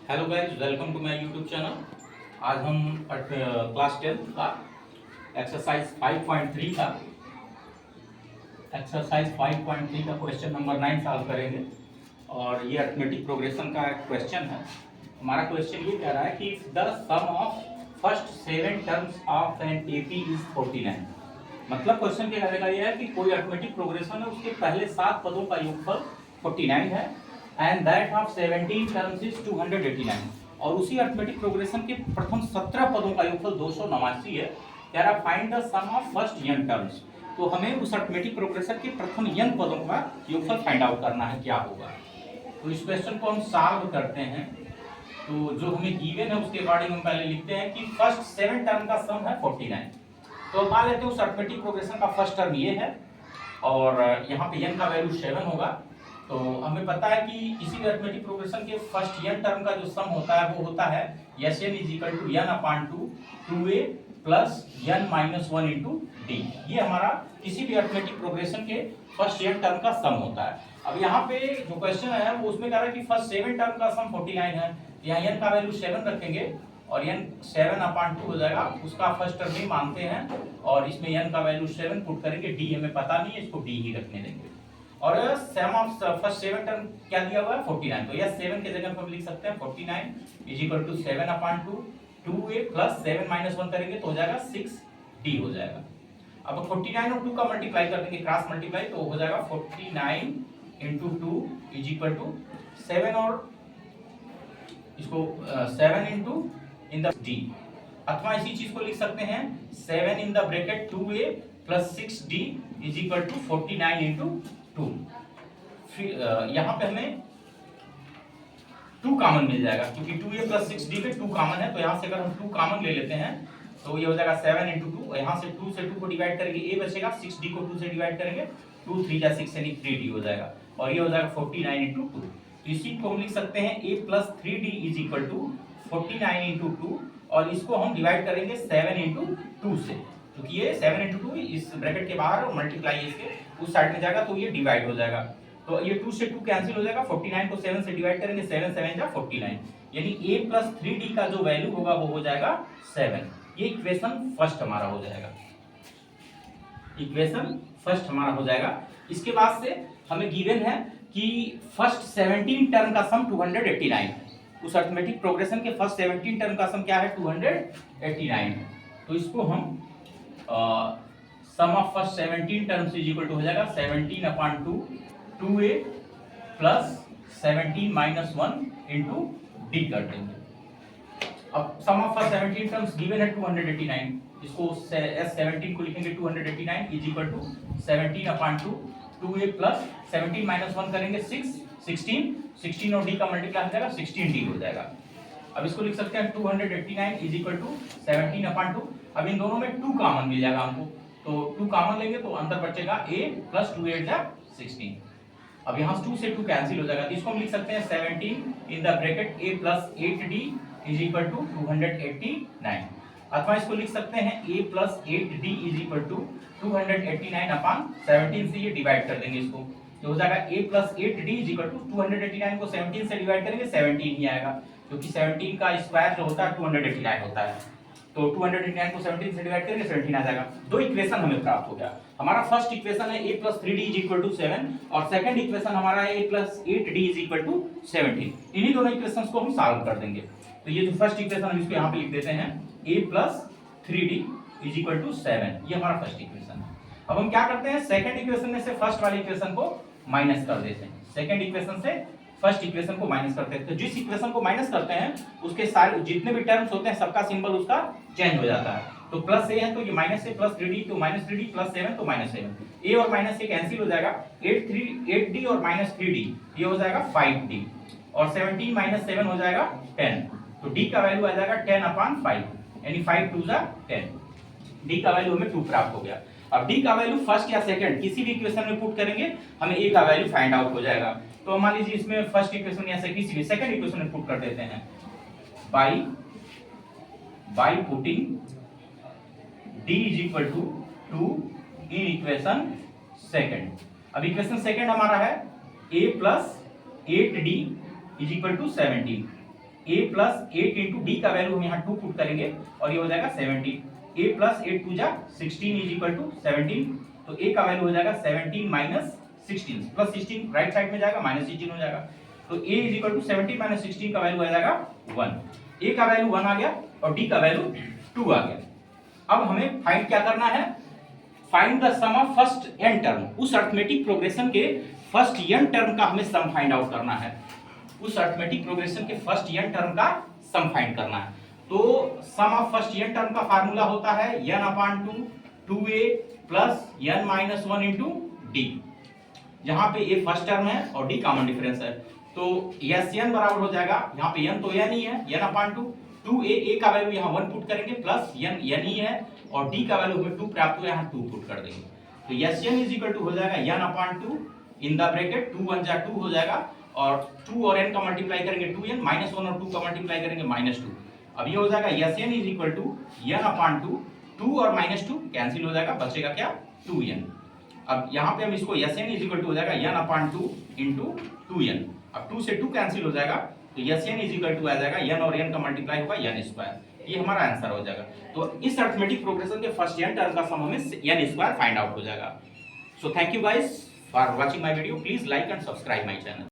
Hello guys, welcome to my YouTube channel. आज हम class 10 का एक्सरसाइज 5.3 का क्वेश्चन नंबर 9 सॉल्व करेंगे। और ये अरिथमेटिक प्रोग्रेशन का एक क्वेश्चन है। हमारा क्वेश्चन ये कह रहा है कि the sum of first 7 terms of an AP is 49। मतलब क्वेश्चन के कहने का ये है कि कोई अरिथमेटिक प्रोग्रेशन है, उसके पहले 7 पदों का योगफल 49 है and that of 17 terms is 289। और उसी अरिथमेटिक प्रोग्रेशन के प्रथम 17 पदों का योगफल 289 है। कह रहा find the sum of first n terms. तो हमें उस अरिथमेटिक प्रोग्रेशन के प्रथम n पदों का योगफल फाइंड आउट करना है, क्या होगा। तो इस क्वेश्चन को हम सॉल्व करते हैं। तो जो हमें गिवन है उसके अकॉर्डिंग हम पहले लिखते हैं कि फर्स्ट 7 टर्म का सम है 49। तो मान लेते हैं उस अरिथमेटिक प्रोग्रेशन का फर्स्ट टर्म ये है और यहाँ पे n का वैल्यू 7 होगा। तो हमें पता है कि किसी भी अरिथमेटिक प्रोग्रेशन के फर्स्ट n टर्म का जो सम होता है वो होता है Sn = n/2 2a plus n - 1 × d। ये हमारा किसी भी अरिथमेटिक प्रोग्रेशन के फर्स्ट n टर्म का सम होता है। अब यहाँ पे जो क्वेश्चन है वो उसमें कह रहा है कि फर्स्ट 7 टर्म का सम 49 है। यहाँ n का वैल्यू 7 रखेंगे और n 7/2 हो जाएगा, उसका फर्स्ट टर्म ही मानते हैं और इसमें n का वैल्यू 7 पुट करेंगे। d हमें पता नहीं है, इसको d ही रखने देंगे। और सम ऑफ फर्स्ट 7 टर्म क्या दिया हुआ है 49। तो यह 7 के जगह पर हम लिख सकते हैं 49 = 7/2 2a प्लस 7 - 1 करेंगे तो हो जाएगा 6d हो जाएगा। अब 49 और 2 का मल्टीप्लाई कर देंगे, क्रॉस मल्टीप्लाई, तो हो जाएगा 49 × 2 = 7 और इसको 7 इन द d। अथवा इसी चीज को लिख सकते हैं 7 in the bracket 2a plus 6d = 49 × 2। फिर यहाँ पे हमें 2 कॉमन मिल जाएगा क्योंकि 2a प्लस 6d पे 2 कॉमन है। तो यहाँ से अगर हम 2 कॉमन ले लेते हैं तो ये हो जाएगा 7 × 2। यहाँ से 2 से 2 को डिवाइड करेंगे a बचेगा, 6d को 2 से डिवाइड करेंगे 2 3 जा 6 यानी 3d हो जाएगा और ये हो जाएगा 49 × 2। तो इसी को हम लिख सकते हैं a प्लस 3d = 49 × 2 और इसको हम डिवाइड करेंगे 7 × 2 से, क्योंकि ये 7 × 2 इस ब्रैकेट के बाहर और मल्टीप्लाई इसके उस साइड में जाएगा तो ये डिवाइड हो जाएगा। तो ये 2 से 2 कैंसिल हो जाएगा, 49 को 7 से डिवाइड करेंगे 7 7 जा 49 यानी a प्लस 3d का जो वैल्यू होगा वो हो जाएगा 7। ये इक्वेशन फर्स्ट हमारा हो जाएगा। इक्वेशन फर्स्ट हमारा हो जाएगा। इसके बाद से हमें गिवन है कि फर्स्ट 17 टर्म का सम 289 है। उस अरिथमेटिक प्रोग्रेशन के फर्स्ट 17 टर्म का सम क्या है 289 है। तो इसको हम सम ऑफ फर्स्ट 17 टर्म्स = हो जाएगा 17/2 2a प्लस 17 - 1 × d कर देंगे। अब सम ऑफ फर्स्ट 17 टर्म्स गिवन है 289। इसको S17 को लिखेंगे 289 = 17/2 2a प्लस 17 - 1 करेंगे 16 और d का मल्टीप्लाई हो जाएगा 16d हो जाएगा। अब इसको लिख सकते हैं 289 = 17/2। अब इन दोनों में 2 कॉमन मिल जाएगा हमको, तो 2 कॉमन लेंगे तो अंदर बचेगा a प्लस 2 8 जा 16। अब यहाँ 2 से 2 कैंसिल हो जाएगा तो इसको हम लिख सकते हैं 17 in the bracket a plus 8d = 289। अथवा इसको लिख सकते हैं a प्लस 8d = 289/17 से ये डिवाइड कर देंगे इसको, तो हो जाएगा a प्लस 8d = 289 को 17 से डिवाइड करेंगे 17 ही आएगा, क्योंकि 17 का स्क्वायर जो होता है 289 होता है। तो 289 को 17 से डिवाइड करेंगे 17 आ जाएगा। दो इक्वेशन हमें प्राप्त हो गया। हमारा फर्स्ट इक्वेशन है a प्लस 3d = 7 और सेकंड इक्वेशन हमारा है a प्लस 8d = 17। इन्हीं दोनों इक्वेशंस को हम सॉल्व कर देंगे। तो ये जो फर्स्ट इक्वेशन हम इसको यहाँ पे लिख देते हैं a प्लस 3d = 7। ये हमारा फर्स्ट इक्वेशन है। अब हम क्या करते हैं सेकंड इक्वेशन में से फर्स्ट वाली इक्वेशन को माइनस कर देते हैं। सेकंड इक्वेशन से फर्स्ट इक्वेशन को माइनस करते हैं। तो जिस इक्वेशन को माइनस करते हैं उसके सारे जितने भी टर्म्स होते हैं सबका सिंबल उसका चेंज हो जाता है। तो प्लस a है तो ये माइनस a प्लस 3d तो माइनस 3d प्लस 7 तो माइनस 7। a और माइनस a कैंसिल हो जाएगा, 8d और माइनस 3d ये हो जाएगा 5d और 17 - 7 हो जाएगा 10। तो d का वैल्यू आ जाएगा 10/5 यानी 5 2 जा 10। d का वैल्यू हमें 2 प्राप्त हो गया। अब d का वैल्यू फर्स्ट या सेकंड किसी भी इक्वेशन में पुट करेंगे हमें a का वैल्यू फाइंड आउट हो जाएगा। तो मान लीजिए इसमें फर्स्ट इक्वेशन या किसी भी सेकंड इक्वेशन में पुट कर देते हैं by putting d = 2 in equation second. अब इक्वेशन सेकंड हमारा है a plus 8d = 17 a plus 8 into D का वैल्यू हम यहाँ 2 पुट करेंगे और ये हो जाएगा 17। a प्लस 8 टू जा 16 इज इक्वल टू 17, तो a का वैल्यू हो जाएगा 17 माइनस 16 प्लस 16 राइट साइड में जाएगा माइनस 16 हो जाएगा, तो a is equal to 17 minus 16 का वैल्यू आ जाएगा 1। a का वैल्यू 1 आ गया और d का वैल्यू 2 आ गया। अब हमें फाइंड क्या करना है, find the sum of first n term. उस अरिथमेटिक प्रोग्रेशन के फर्स्ट n टर्म का हमें सम फाइंड आउट करना है। उस अरिथमेटिक प्रोग्रेशन के फर्स्ट n टर्म का सम फाइंड करना है। तो sum of first n term का फार्मूला होता है n/2 2a plus n minus 1 into D, जहां पे a फर्स्ट टर्म है और d कॉमन डिफरेंस है, तो Sn बराबर हो जाएगा, यहाँ पे n तो n ही है, n/2 2a का वैल्यू यहाँ 1 पुट करेंगे प्लस n ही है और d का वैल्यू हमें 2 प्राप्त हुआ, यहाँ 2 पुट कर देंगे, तो Sn इज इक्वल टू हो जाएगा n/2 इन द ब्रैकेट 2 1 जा 2 हो जाएगा और 2 और n का मल्टीप्लाई करेंगे 2n, माइनस 1 और 2 का मल्टीप्लाई करेंगे -2। अब ये हो जाएगा Sn is equal to n/2, 2 और -2 कैंसिल हो जाएगा, बचेगा क्या 2n। अब यहाँ पे हम इसको Sn इज इक्वल टू हो जाएगा n/2 इंटू 2n, अब 2 से 2 कैंसिल हो जाएगा, तो Sn इज इक्वल टू आ जाएगा n और n का मल्टीप्लाई होगा n स्क्वायर, ये हमारा आंसर हो जाएगा। तो इस अरिथमेटिक प्रोग्रेशन के फर्स्ट n टर्म का सम हमें n स्क्वायर फाइंड आउट हो जाएगा। So thank you guys for watching my video, please like and subscribe my channel.